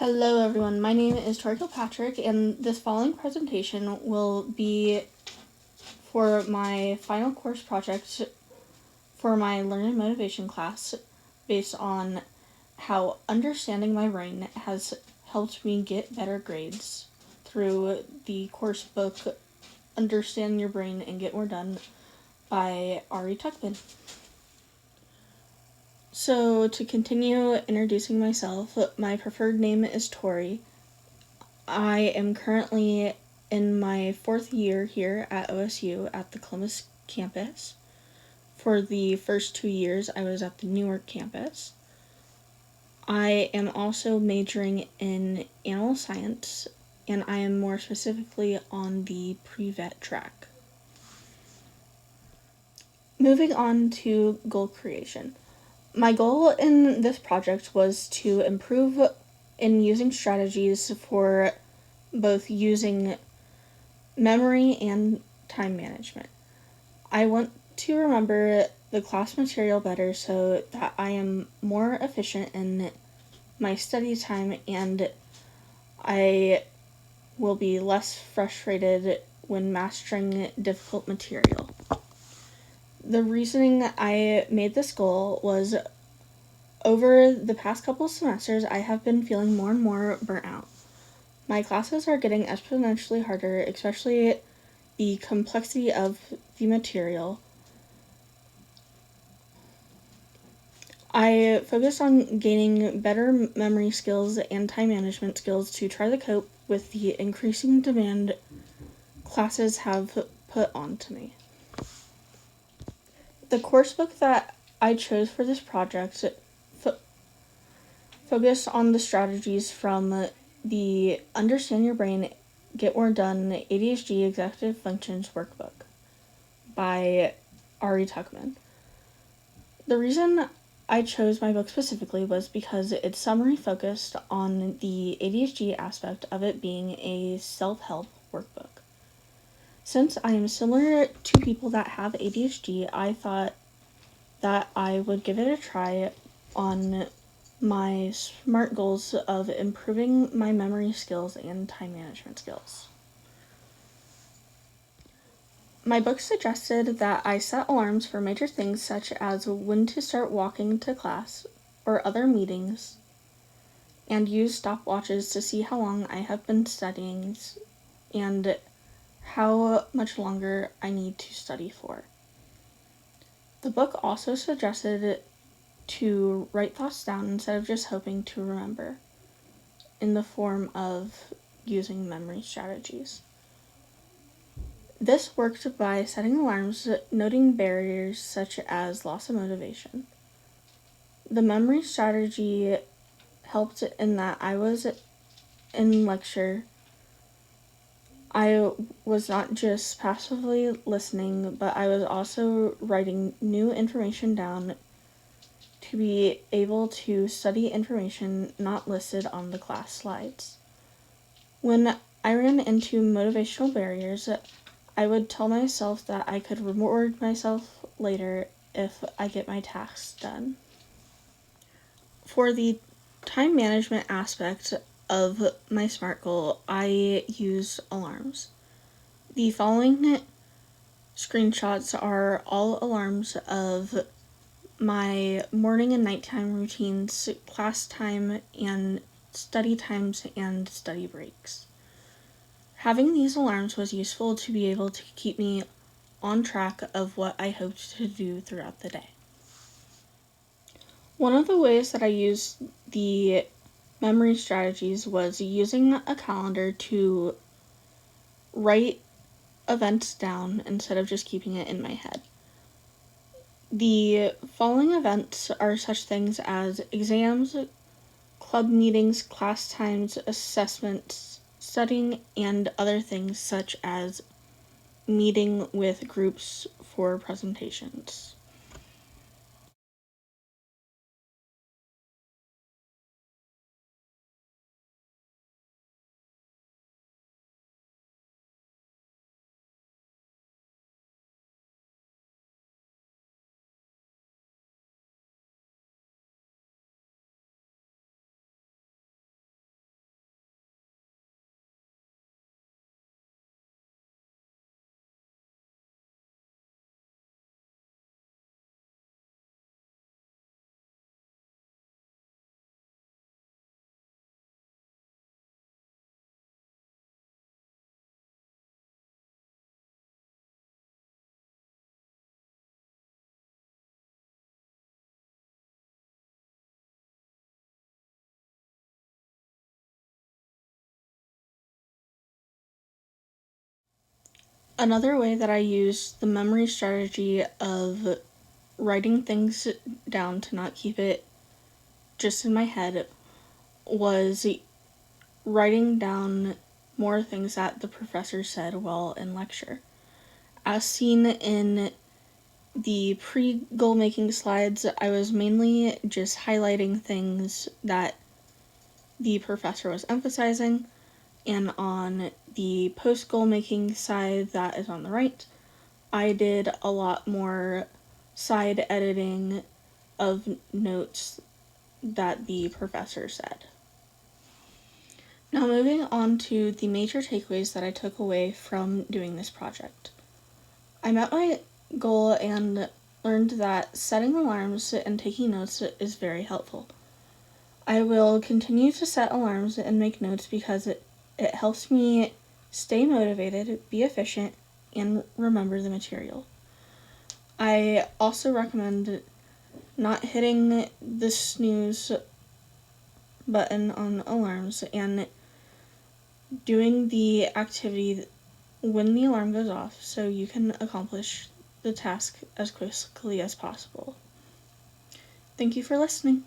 Hello everyone, my name is Tori Kilpatrick, and this following presentation will be for my final course project for my Learn and Motivation class based on how understanding my brain has helped me get better grades through the course book Understand Your Brain and Get More Done by Ari Tuckman. So to continue introducing myself, my preferred name is Tori. I am currently in my 4th year here at OSU at the Columbus campus. For the first 2 years, I was at the Newark campus. I am also majoring in animal science, and I am more specifically on the pre-vet track. Moving on to goal creation. My goal in this project was to improve in using strategies for both using memory and time management. I want to remember the class material better so that I am more efficient in my study time and I will be less frustrated when mastering difficult material. The reasoning I made this goal was over the past couple of semesters, I have been feeling more and more burnt out. My classes are getting exponentially harder, especially the complexity of the material. I focus on gaining better memory skills and time management skills to try to cope with the increasing demand classes have put onto me. The course book that I chose for this project focused on the strategies from the Understand Your Brain, Get More Done ADHD Executive Functions Workbook by Ari Tuckman. The reason I chose my book specifically was because its summary focused on the ADHD aspect of it being a self-help workbook. Since I am similar to people that have ADHD, I thought that I would give it a try on my SMART goals of improving my memory skills and time management skills. My book suggested that I set alarms for major things such as when to start walking to class or other meetings, and use stopwatches to see how long I have been studying and how much longer I need to study for. The book also suggested to write thoughts down instead of just hoping to remember, in the form of using memory strategies. This worked by setting alarms, noting barriers such as loss of motivation. The memory strategy helped in that I was in lecture. I was not just passively listening, but I was also writing new information down to be able to study information not listed on the class slides. When I ran into motivational barriers, I would tell myself that I could reward myself later if I get my tasks done. For the time management aspect of my SMART goal, I use alarms. The following screenshots are all alarms of my morning and nighttime routines, class time, and study times and study breaks. Having these alarms was useful to be able to keep me on track of what I hoped to do throughout the day. One of the ways that I used the memory strategies was using a calendar to write events down instead of just keeping it in my head. The following events are such things as exams, club meetings, class times, assessments, studying, and other things such as meeting with groups for presentations. Another way that I used the memory strategy of writing things down to not keep it just in my head was writing down more things that the professor said while in lecture. As seen in the pre-goal making slides, I was mainly just highlighting things that the professor was emphasizing, and on the post-goal making side that is on the right, I did a lot more side editing of notes that the professor said. Now moving on to the major takeaways that I took away from doing this project. I met my goal and learned that setting alarms and taking notes is very helpful. I will continue to set alarms and make notes because it helps me stay motivated, be efficient, and remember the material. I also recommend not hitting the snooze button on alarms and doing the activity when the alarm goes off so you can accomplish the task as quickly as possible. Thank you for listening.